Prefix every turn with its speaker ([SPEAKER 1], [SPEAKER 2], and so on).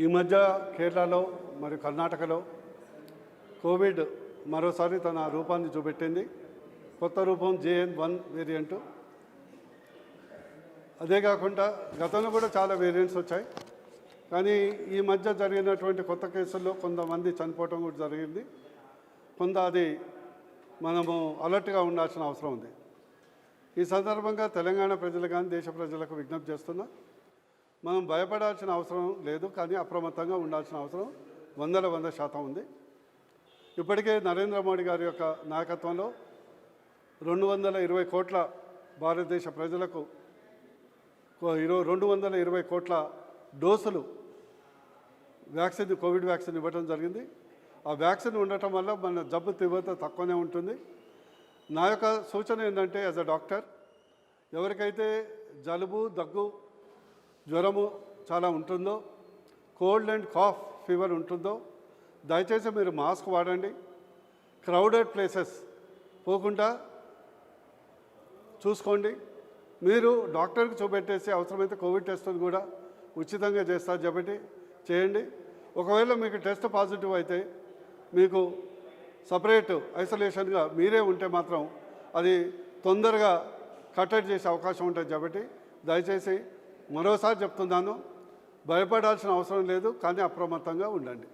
[SPEAKER 1] ఈ మధ్య కేరళలో మరియు కర్ణాటకలో కోవిడ్ మరోసారి తన రూపాన్ని చూపెట్టింది. కొత్త రూపం JN.1 వేరియంటు. అదే కాకుండా గతంలో కూడా చాలా వేరియంట్స్ వచ్చాయి. కానీ ఈ మధ్య జరిగినటువంటి కొత్త కేసుల్లో కొంతమంది చనిపోవటం కూడా జరిగింది. కొంత అది మనము అలర్ట్గా ఉండాల్సిన అవసరం ఉంది. ఈ సందర్భంగా తెలంగాణ ప్రజలు కానీ దేశ ప్రజలకు విజ్ఞప్తి చేస్తున్నా, మనం భయపడాల్సిన అవసరం లేదు, కానీ అప్రమత్తంగా ఉండాల్సిన అవసరం 100% ఉంది. ఇప్పటికే నరేంద్ర మోడీ గారి యొక్క నాయకత్వంలో 220 కోట్ల భారతదేశ ప్రజలకు 220 కోట్ల డోసులు వ్యాక్సిన్, కోవిడ్ వ్యాక్సిన్ ఇవ్వడం జరిగింది. ఆ వ్యాక్సిన్ ఉండటం వల్ల మన జబ్బు తీవ్రత తక్కువనే ఉంటుంది. నా యొక్క సూచన ఏంటంటే, యాజ్ అ డాక్టర్, ఎవరికైతే జలుబు, దగ్గు, జ్వరము చాలా ఉంటుందో, కోల్డ్ అండ్ కాఫ్ ఫీవర్ ఉంటుందో, దయచేసి మీరు మాస్క్ వాడండి. క్రౌడెడ్ ప్లేసెస్ పోకుండా చూసుకోండి. మీరు డాక్టర్కి చూపెట్టేసి అవసరమైతే కోవిడ్ టెస్టులు కూడా ఉచితంగా చేస్తారు కాబట్టి చేయండి. ఒకవేళ మీకు టెస్ట్ పాజిటివ్ అయితే మీకు సపరేట్ ఐసోలేషన్గా మీరే ఉంటే మాత్రం అది తొందరగా కట్టడి చేసే అవకాశం ఉంటుంది. కాబట్టి దయచేసి మరోసారి చెప్తున్నాను, భయపడాల్సిన అవసరం లేదు, కానీ అప్రమత్తంగా ఉండండి.